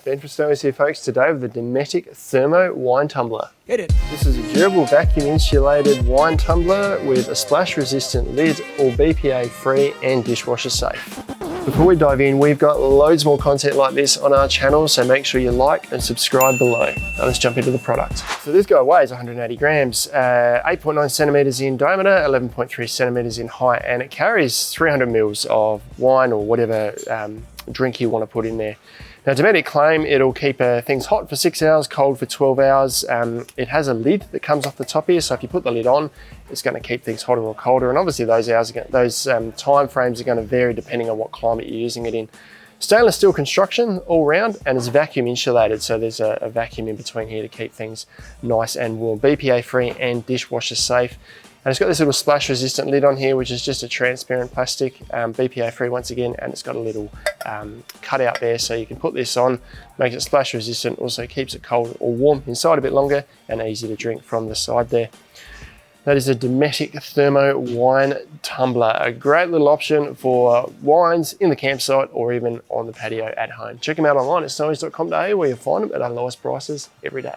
Ben from Snowy's here, folks, today with the Dometic Thermo Wine Tumbler. Hit it. This is a durable vacuum insulated wine tumbler with a splash resistant lid, all BPA free and dishwasher safe. Before we dive in, we've got loads more content like this on our channel, so make sure you like and subscribe below. Now let's jump into the product. So this guy weighs 180 grams, 8.9 centimeters in diameter, 11.3 centimeters in height, and it carries 300 mils of wine or whatever drink you want to put in there. Now, Dometic claim it'll keep things hot for 6 hours, cold for 12 hours. It has a lid that comes off the top here, so if you put the lid on, it's going to keep things hotter or colder. And obviously those time frames are going to vary depending on what climate you're using it in. Stainless steel construction all round, and it's vacuum insulated, so there's a vacuum in between here to keep things nice and warm. BPA free and dishwasher safe. And it's got this little splash resistant lid on here, which is just a transparent plastic, BPA free once again, and it's got a little cutout there, so you can put this on, makes it splash resistant, also keeps it cold or warm inside a bit longer, and easy to drink from the side there. That is a Dometic Thermo Wine Tumbler, a great little option for wines in the campsite or even on the patio at home. Check them out online at snowies.com.au, where you'll find them at our lowest prices every day.